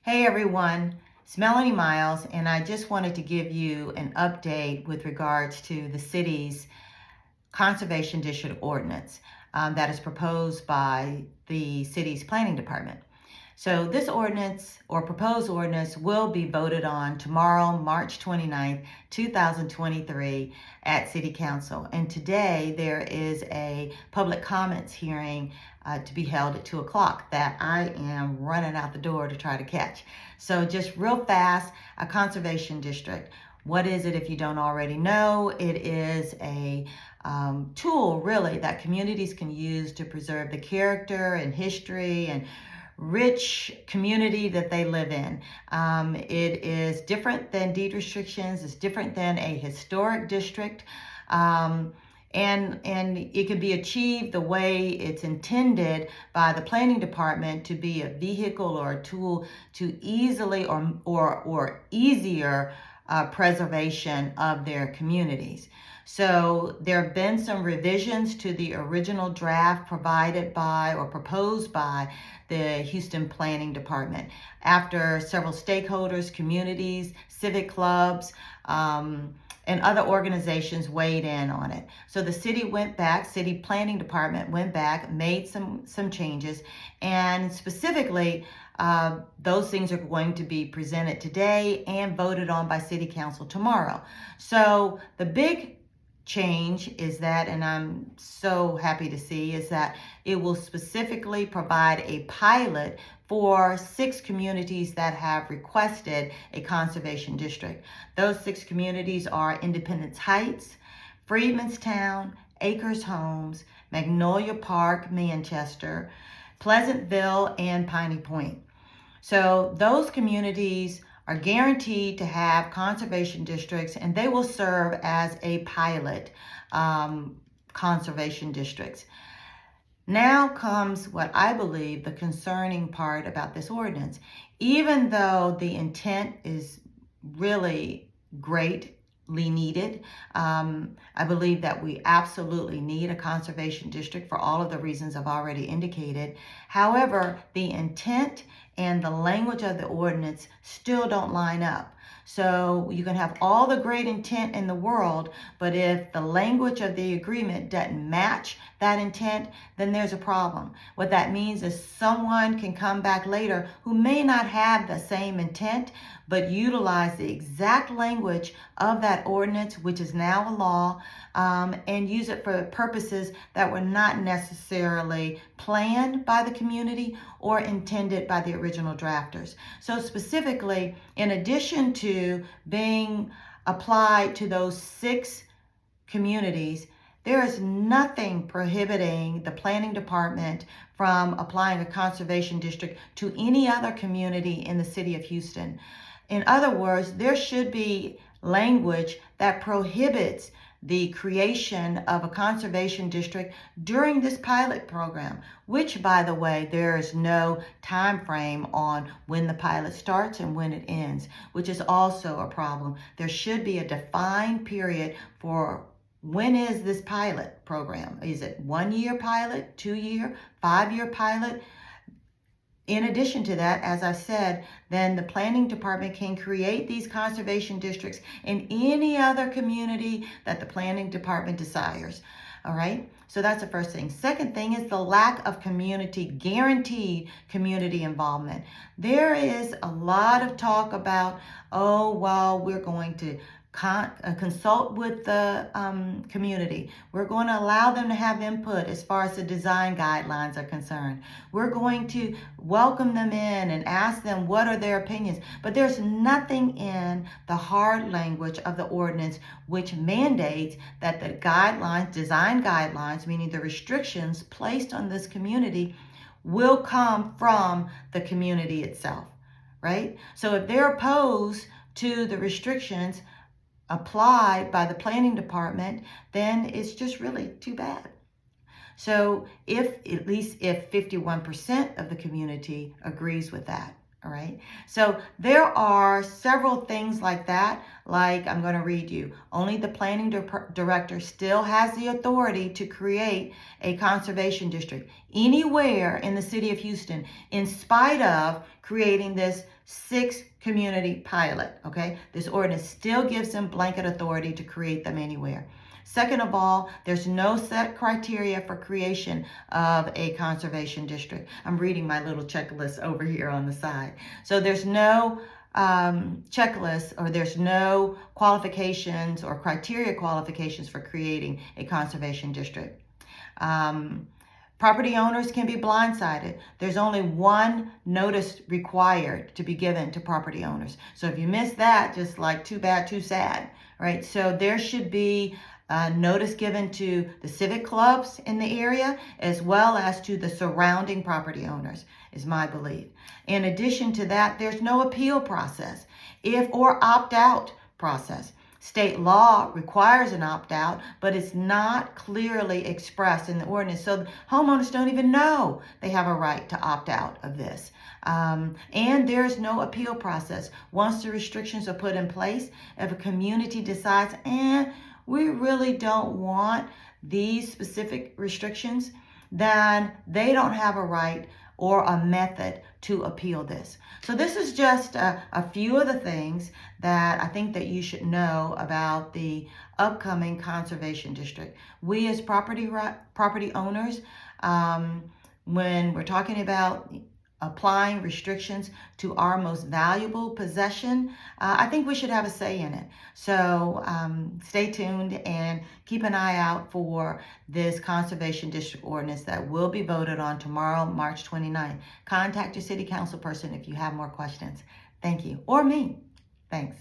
Hey everyone, it's Melanie Miles, and I just wanted to give you an update with regards to the city's Conservation District Ordinance that is proposed by the city's planning department. So this ordinance or proposed ordinance will be voted on tomorrow, March 29th, 2023 at City Council. And today there is a public comments hearing to be held at 2 o'clock that I am running out the door to try to catch. So just real fast, a conservation district. What is it if you don't already know? It is a tool really that communities can use to preserve the character and history and rich community that they live in. It is different than deed restrictions. It's different than a historic district. And it can be achieved the way it's intended by the planning department to be a vehicle or a tool to easily or easier preservation of their communities. So there have been some revisions to the original draft provided by or proposed by the Houston Planning Department after several stakeholders, communities, civic clubs, and other organizations weighed in on it. So the city went back, city planning department went back, made some changes, and specifically those things are going to be presented today and voted on by city council tomorrow. So the big change is that, and I'm so happy to see, is that it will specifically provide a pilot for 6 communities that have requested a conservation district. Those 6 communities are Independence Heights, Freedmanstown, Acres Homes, Magnolia Park, Manchester, Pleasantville, and Piney Point. So those communities are guaranteed to have conservation districts, and they will serve as a pilot conservation districts. Now comes what I believe the concerning part about this ordinance. Even though the intent is really greatly needed, I believe that we absolutely need a conservation district for all of the reasons I've already indicated. However, the intent and the language of the ordinance still don't line up. So you can have all the great intent in the world, but if the language of the agreement doesn't match that intent, then there's a problem. What that means is someone can come back later who may not have the same intent, but utilize the exact language of that ordinance, which is now a law, and use it for purposes that were not necessarily planned by the community or intended by the original drafters. So specifically, in addition to being applied to those 6 communities, there is nothing prohibiting the planning department from applying a conservation district to any other community in the city of Houston. In other words, there should be language that prohibits the creation of a conservation district during this pilot program, which, by the way, there is no time frame on when the pilot starts and when it ends, which is also a problem. There should be a defined period for when is this pilot program. Is it 1-year pilot, 2-year, 5-year pilot? In addition to that, as I said, then the planning department can create these conservation districts in any other community that the planning department desires. All right, so that's the first thing. Second thing is the lack of guaranteed community involvement. There is a lot of talk about, oh, well, we're going to consult with the community. We're going to allow them to have input as far as the design guidelines are concerned. We're going to welcome them in and ask them what are their opinions. But there's nothing in the hard language of the ordinance which mandates that the guidelines, design guidelines, meaning the restrictions placed on this community, will come from the community itself, right? So if they're opposed to the restrictions applied by the planning department, then it's just really too bad. So at least if 51% of the community agrees with that, All right. So there are several things like that. Like I'm going to read you. Only the planning director still has the authority to create a conservation district anywhere in the city of Houston, in spite of creating this 6-community pilot. Okay. This ordinance still gives them blanket authority to create them anywhere. Second of all, there's no set criteria for creation of a conservation district. I'm reading my little checklist over here on the side. So there's no checklist, or there's no qualifications or criteria qualifications for creating a conservation district. Property owners can be blindsided. There's only one notice required to be given to property owners. So if you miss that, just like too bad, too sad, right? So there should be notice given to the civic clubs in the area, as well as to the surrounding property owners, is my belief. In addition to that, there's no appeal process or opt-out process. State law requires an opt-out, but it's not clearly expressed in the ordinance. So homeowners don't even know they have a right to opt out of this. And there's no appeal process. Once the restrictions are put in place, if a community decides, we really don't want these specific restrictions, then they don't have a right or a method to appeal this. So this is just a few of the things that I think that you should know about the upcoming conservation district. We as property owners, when we're talking about applying restrictions to our most valuable possession, I think we should have a say in it. So stay tuned and keep an eye out for this conservation district ordinance that will be voted on tomorrow, March 29th. Contact your city council person if you have more questions. Thank you. Or me. Thanks.